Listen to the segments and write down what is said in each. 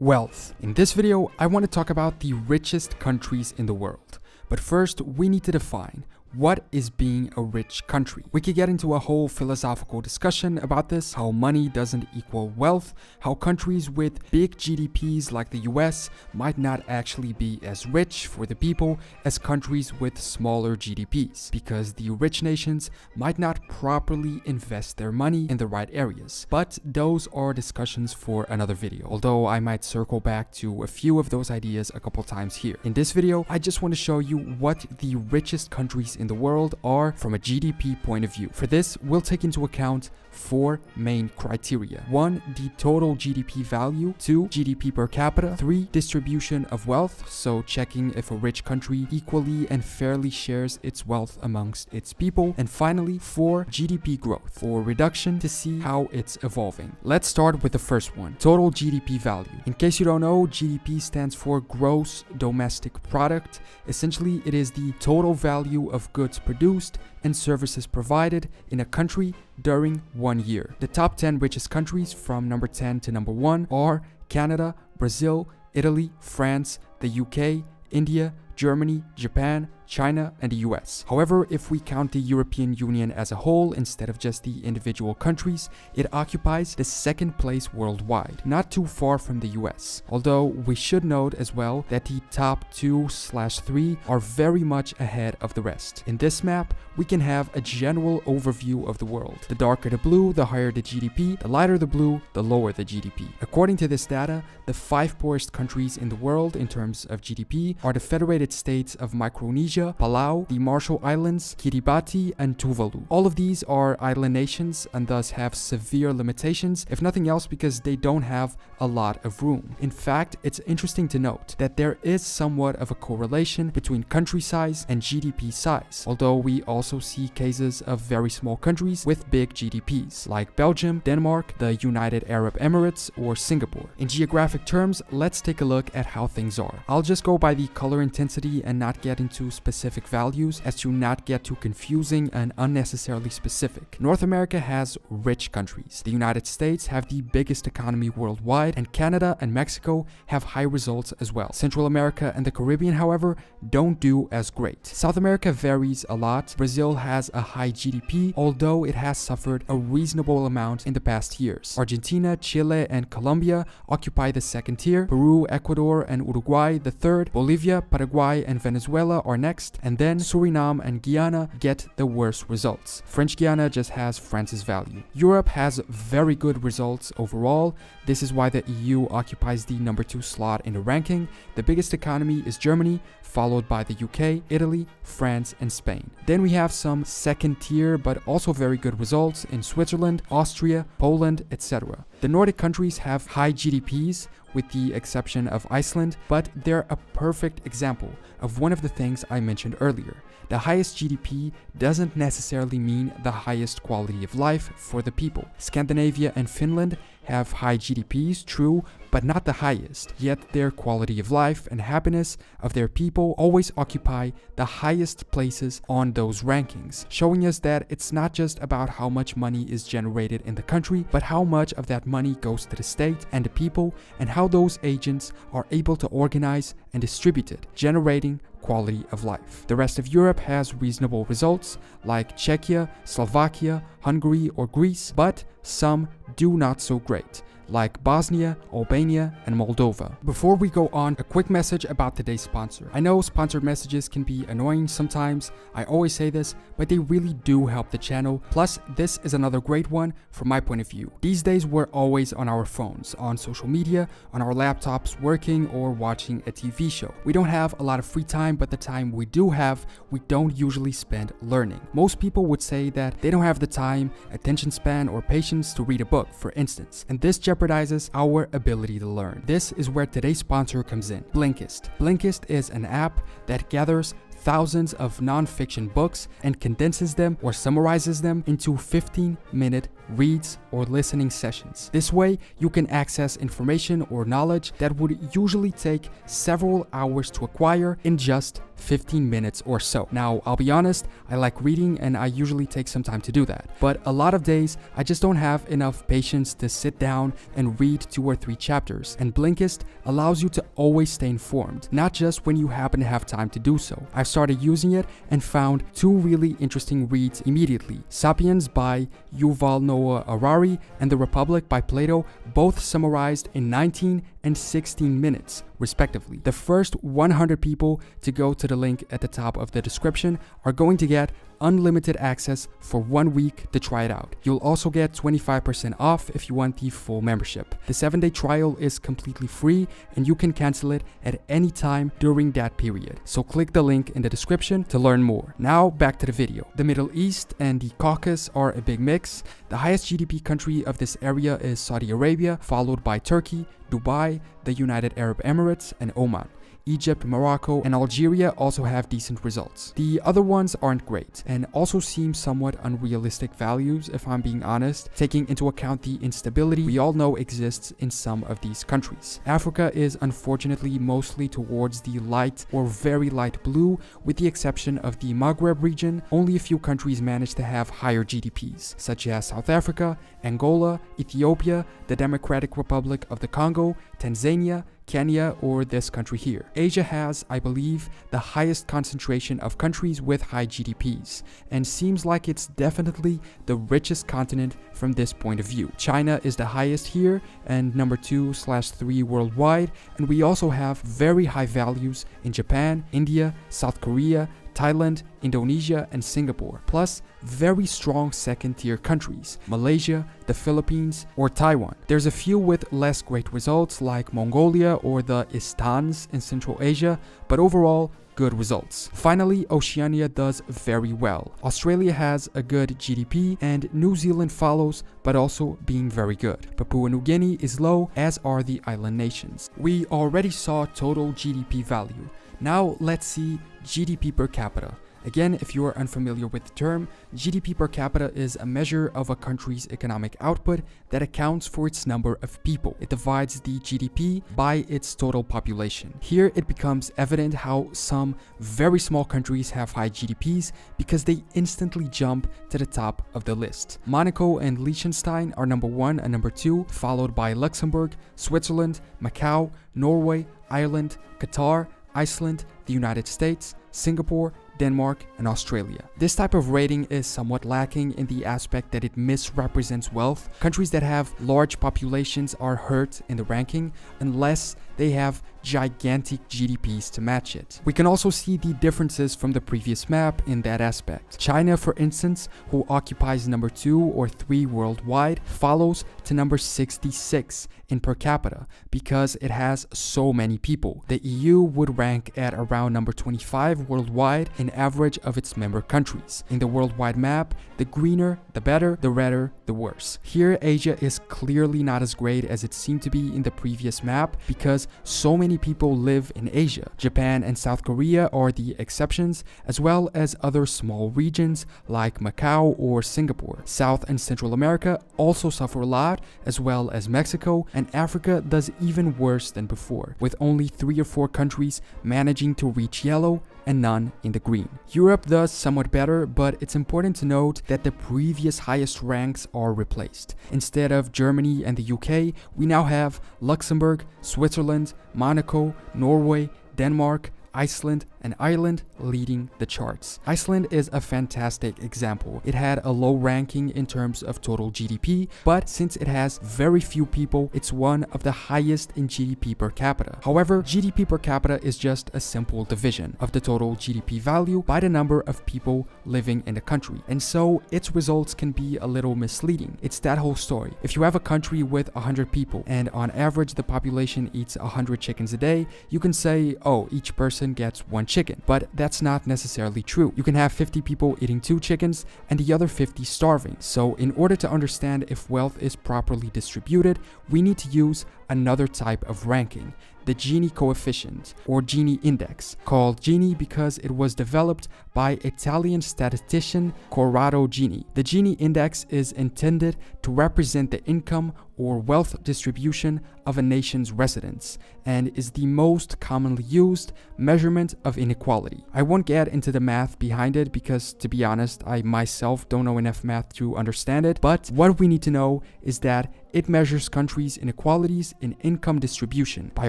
Wealth. In this video, I want to talk about the richest countries in the world. But first, we need to define what is being a rich country. We could get into a whole philosophical discussion about this, how money doesn't equal wealth, how countries with big GDPs like the US might not actually be as rich for the people as countries with smaller GDPs, because the rich nations might not properly invest their money in the right areas. But those are discussions for another video, although I might circle back to a few of those ideas a couple times here. In this video, I just want to show you what the richest countries in the world are from a GDP point of view. For this, we'll take into account 4 main criteria. 1. The total GDP value. 2. GDP per capita. 3. Distribution of wealth, so checking if a rich country equally and fairly shares its wealth amongst its people. And finally, 4. GDP growth or reduction, to see how it's evolving. Let's start with the first one, total GDP value. In case you don't know, GDP stands for gross domestic product. Essentially, it is the total value of goods produced and services provided in a country during 1 year. The top 10 richest countries from number 10 to number 1 are Canada, Brazil, Italy, France, the UK, India, Germany, Japan, China, and the US. However, if we count the European Union as a whole instead of just the individual countries, it occupies the 2nd place worldwide, not too far from the US. Although we should note as well that the top 2/3 are very much ahead of the rest. In this map, we can have a general overview of the world. The darker the blue, the higher the GDP, the lighter the blue, the lower the GDP. According to this data, the 5 poorest countries in the world in terms of GDP are the Federated States of Micronesia, Palau, the Marshall Islands, Kiribati, and Tuvalu. All of these are island nations and thus have severe limitations, if nothing else because they don't have a lot of room. In fact, it's interesting to note that there is somewhat of a correlation between country size and GDP size, although we also see cases of very small countries with big GDPs, like Belgium, Denmark, the United Arab Emirates, or Singapore. In geographic terms, let's take a look at how things are. I'll just go by the color intensity and not get into specific values as to not get too confusing and unnecessarily specific. North America has rich countries. The United States have the biggest economy worldwide, and Canada and Mexico have high results as well. Central America and the Caribbean, however, don't do as great. South America varies a lot. Brazil has a high GDP, although it has suffered a reasonable amount in the past years. Argentina, Chile, and Colombia occupy the 2nd tier. Peru, Ecuador, and Uruguay the 3rd. Bolivia, Paraguay, and Venezuela are next, and then Suriname and Guyana get the worst results. French Guiana just has France's value. Europe has very good results overall. This is why the EU occupies the number 2 slot in the ranking. The biggest economy is Germany, followed by the UK, Italy, France, and Spain. Then we have some 2nd tier but also very good results in Switzerland, Austria, Poland, etc. The Nordic countries have high GDPs, with the exception of Iceland, but they're a perfect example of one of the things I mentioned earlier. The highest GDP doesn't necessarily mean the highest quality of life for the people. Scandinavia and Finland have high GDPs, true, but not the highest. Yet their quality of life and happiness of their people always occupy the highest places on those rankings, showing us that it's not just about how much money is generated in the country, but how much of that money goes to the state and the people, and how those agents are able to organize and distribute it, generating quality of life. The rest of Europe has reasonable results, like Czechia, Slovakia, Hungary, or Greece, but some do not so great, like Bosnia, Albania, and Moldova. Before we go on, a quick message about today's sponsor. I know sponsored messages can be annoying sometimes, I always say this, but they really do help the channel. Plus, this is another great one from my point of view. These days, we're always on our phones, on social media, on our laptops, working or watching a TV show. We don't have a lot of free time, but the time we do have, we don't usually spend learning. Most people would say that they don't have the time, attention span, or patience to read a book, for instance, and this jeopardizes our ability to learn. This is where today's sponsor comes in, Blinkist. Blinkist is an app that gathers thousands of non-fiction books and condenses them or summarizes them into 15-minute reads, or listening sessions. This way, you can access information or knowledge that would usually take several hours to acquire in just 15 minutes or so. Now, I'll be honest, I like reading and I usually take some time to do that. But a lot of days, I just don't have enough patience to sit down and read 2 or 3 chapters. And Blinkist allows you to always stay informed, not just when you happen to have time to do so. I've started using it and found 2 really interesting reads immediately. Sapiens by Yuval Noah Harari and The Republic by Plato, both summarized in 19 and 16 minutes, respectively. The first 100 people to go to the link at the top of the description are going to get unlimited access for 1 week to try it out. You'll also get 25% off if you want the full membership. The 7-day trial is completely free and you can cancel it at any time during that period. So click the link in the description to learn more. Now back to the video. The Middle East and the Caucasus are a big mix. The highest GDP country of this area is Saudi Arabia, followed by Turkey, Dubai, the United Arab Emirates, and Oman. Egypt, Morocco, and Algeria also have decent results. The other ones aren't great, and also seem somewhat unrealistic values if I'm being honest, taking into account the instability we all know exists in some of these countries. Africa is unfortunately mostly towards the light or very light blue, with the exception of the Maghreb region. Only a few countries manage to have higher GDPs, such as South Africa, Angola, Ethiopia, the Democratic Republic of the Congo, Tanzania, Kenya, or this country here. Asia has, I believe, the highest concentration of countries with high GDPs, and seems like it's definitely the richest continent from this point of view. China is the highest here and number 2/3 worldwide, and we also have very high values in Japan, India, South Korea, Thailand, Indonesia, and Singapore, plus very strong second-tier countries, Malaysia, the Philippines, or Taiwan. There's a few with less great results like Mongolia or the Istans in Central Asia, but overall, good results. Finally, Oceania does very well. Australia has a good GDP and New Zealand follows, but also being very good. Papua New Guinea is low, as are the island nations. We already saw total GDP value. Now let's see GDP per capita. Again, if you are unfamiliar with the term, GDP per capita is a measure of a country's economic output that accounts for its number of people. It divides the GDP by its total population. Here it becomes evident how some very small countries have high GDPs because they instantly jump to the top of the list. Monaco and Liechtenstein are number 1 and number 2, followed by Luxembourg, Switzerland, Macau, Norway, Ireland, Qatar, Iceland, the United States, Singapore, Denmark, and Australia. This type of rating is somewhat lacking in the aspect that it misrepresents wealth. Countries that have large populations are hurt in the ranking unless they have gigantic GDPs to match it. We can also see the differences from the previous map in that aspect. China, for instance, who occupies number 2 or 3 worldwide, follows to number 66 in per capita because it has so many people. The EU would rank at around number 25 worldwide in average of its member countries. In the worldwide map, the greener, the better, the redder, the worse. Here, Asia is clearly not as great as it seemed to be in the previous map because so many people live in Asia. Japan and South Korea are the exceptions, as well as other small regions like Macau or Singapore. South and Central America also suffer a lot, as well as Mexico, and Africa does even worse than before, with only 3 or 4 countries managing to reach yellow and none in the green. Europe does somewhat better, but it's important to note that the previous highest ranks are replaced. Instead of Germany and the UK, we now have Luxembourg, Switzerland, Monaco, Norway, Denmark, Iceland, and Ireland leading the charts. Iceland is a fantastic example. It had a low ranking in terms of total GDP, but since it has very few people, it's one of the highest in GDP per capita. However, GDP per capita is just a simple division of the total GDP value by the number of people living in the country, and so its results can be a little misleading. It's that whole story. If you have a country with 100 people and on average the population eats 100 chickens a day, you can say, oh, each person gets 1 chicken, but that's not necessarily true. You can have 50 people eating 2 chickens and the other 50 starving. So in order to understand if wealth is properly distributed, we need to use another type of ranking, the Gini coefficient or Gini index, called Gini because it was developed by Italian statistician Corrado Gini. The Gini index is intended to represent the income or wealth distribution of a nation's residents and is the most commonly used measurement of inequality. I won't get into the math behind it because, to be honest, I myself don't know enough math to understand it, but what we need to know is that it measures countries' inequalities in income distribution by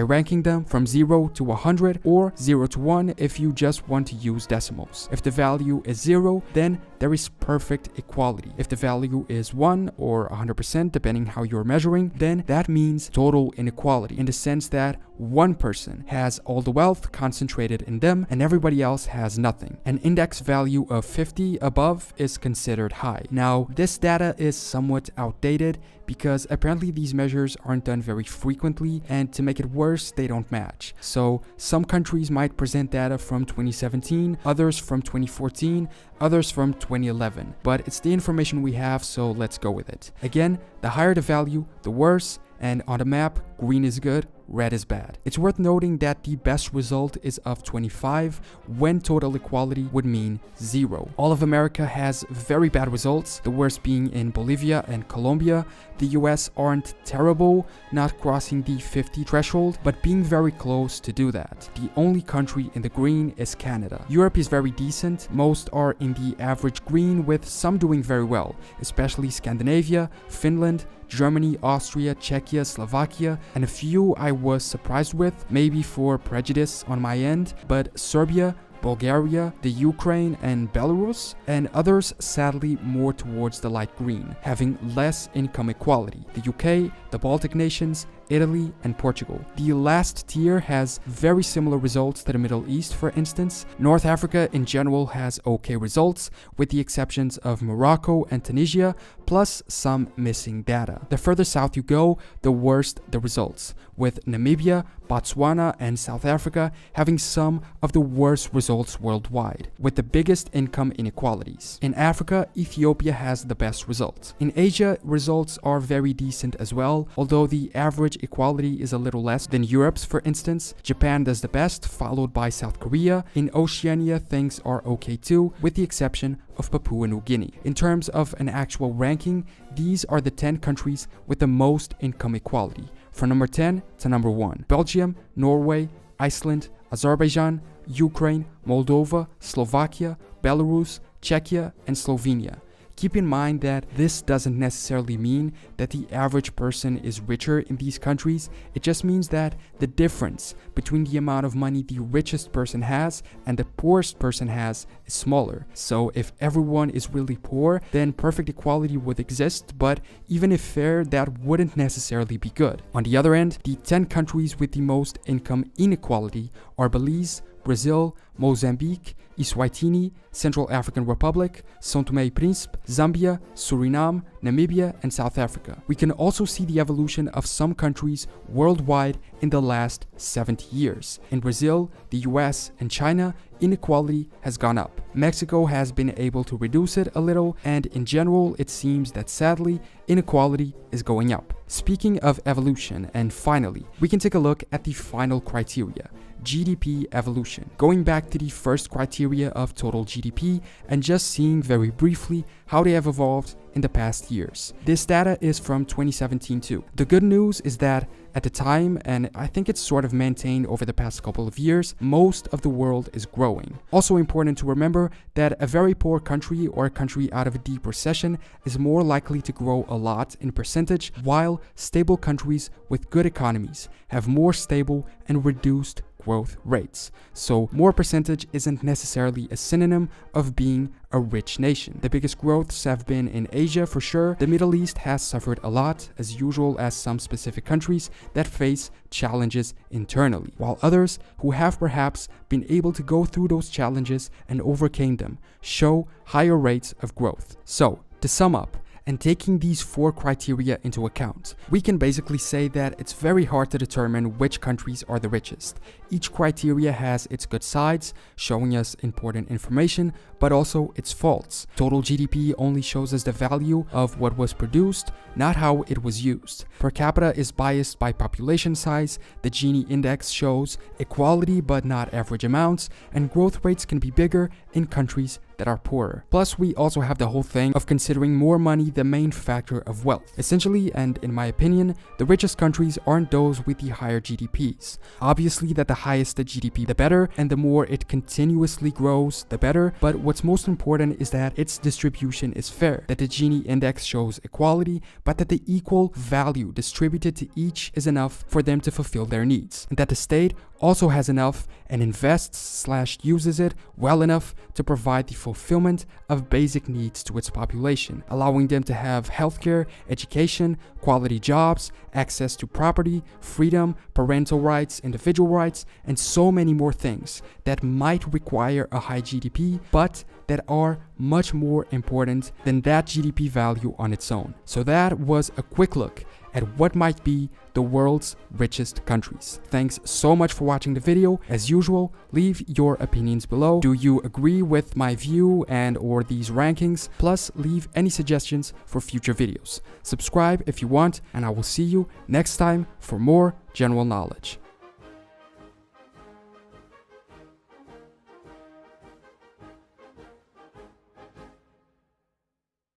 ranking them from 0 to 100 or 0 to 1 if you just want to use decimals. If the value is 0, then there is perfect equality. If the value is 1 or 100%, depending how you're measuring, then that means total inequality in the sense that one person has all the wealth concentrated in them and everybody else has nothing. An index value of 50 above is considered high. Now, this data is somewhat outdated because apparently these measures aren't done very frequently, and to make it worse, they don't match. So some countries might present data from 2017, others from 2014, others from 2011, but it's the information we have, so let's go with it. Again, the higher the value, the worse, and on the map, green is good, red is bad. It's worth noting that the best result is of 25 when total equality would mean 0. All of America has very bad results, the worst being in Bolivia and Colombia. The US aren't terrible, not crossing the 50 threshold, but being very close to do that. The only country in the green is Canada. Europe is very decent, most are in the average green with some doing very well, especially Scandinavia, Finland, Germany, Austria, Czechia, Slovakia, and a few I was surprised with, maybe for prejudice on my end, but Serbia, Bulgaria, the Ukraine, and Belarus, and others sadly more towards the light green, having less income equality. The UK, the Baltic nations, Italy, and Portugal. The last tier has very similar results to the Middle East, for instance. North Africa in general has okay results, with the exceptions of Morocco and Tunisia, plus some missing data. The further south you go, the worse the results, with Namibia, Botswana, and South Africa having some of the worst results worldwide, with the biggest income inequalities. In Africa, Ethiopia has the best results. In Asia, results are very decent as well, although the average equality is a little less than Europe's, for instance. Japan does the best, followed by South Korea. In Oceania, things are okay too, with the exception of Papua New Guinea. In terms of an actual ranking, these are the 10 countries with the most income equality, from number 10 to number 1. Belgium, Norway, Iceland, Azerbaijan, Ukraine, Moldova, Slovakia, Belarus, Czechia, and Slovenia. Keep in mind that this doesn't necessarily mean that the average person is richer in these countries. It just means that the difference between the amount of money the richest person has and the poorest person has is smaller. So if everyone is really poor, then perfect equality would exist, but even if fair, that wouldn't necessarily be good. On the other end, the 10 countries with the most income inequality are Belize, Brazil, Mozambique, Eswatini, Central African Republic, São Tomé e Príncipe, Zambia, Suriname, Namibia, and South Africa. We can also see the evolution of some countries worldwide in the last 70 years. In Brazil, the US, and China, inequality has gone up. Mexico has been able to reduce it a little, and in general, it seems that sadly, inequality is going up. Speaking of evolution, and finally, we can take a look at the final criteria: GDP evolution. Going back to the first criteria of total GDP and just seeing very briefly how they have evolved in the past years. This data is from 2017 too. The good news is that at the time, and I think it's sort of maintained over the past couple of years, most of the world is growing. Also important to remember that a very poor country or a country out of a deep recession is more likely to grow a lot in percentage, while stable countries with good economies have more stable and reduced growth rates. So more percentage isn't necessarily a synonym of being a rich nation. The biggest growths have been in Asia for sure. The Middle East has suffered a lot, as usual, as some specific countries that face challenges internally, while others who have perhaps been able to go through those challenges and overcame them show higher rates of growth. So, to sum up, And taking these 4 criteria into account, we can basically say that it's very hard to determine which countries are the richest. Each criteria has its good sides, showing us important information, but also its faults. Total GDP only shows us the value of what was produced, not how it was used. Per capita is biased by population size, the Gini index shows equality but not average amounts, and growth rates can be bigger in countries that are poorer. Plus, we also have the whole thing of considering more money the main factor of wealth. Essentially, and in my opinion, the richest countries aren't those with the higher GDPs. Obviously that the highest the GDP, the better, and the more it continuously grows, the better, but what's most important is that its distribution is fair, that the Gini index shows equality, but that the equal value distributed to each is enough for them to fulfill their needs, and that the state also has enough and invests/uses it well enough to provide the fulfillment of basic needs to its population, allowing them to have healthcare, education, quality jobs, access to property, freedom, parental rights, individual rights, and so many more things that might require a high GDP, but that are much more important than that GDP value on its own. So that was a quick look at what might be the world's richest countries. Thanks so much for watching the video. As usual, leave your opinions below. Do you agree with my view and or these rankings? Plus, leave any suggestions for future videos. Subscribe if you want, and I will see you next time for more general knowledge.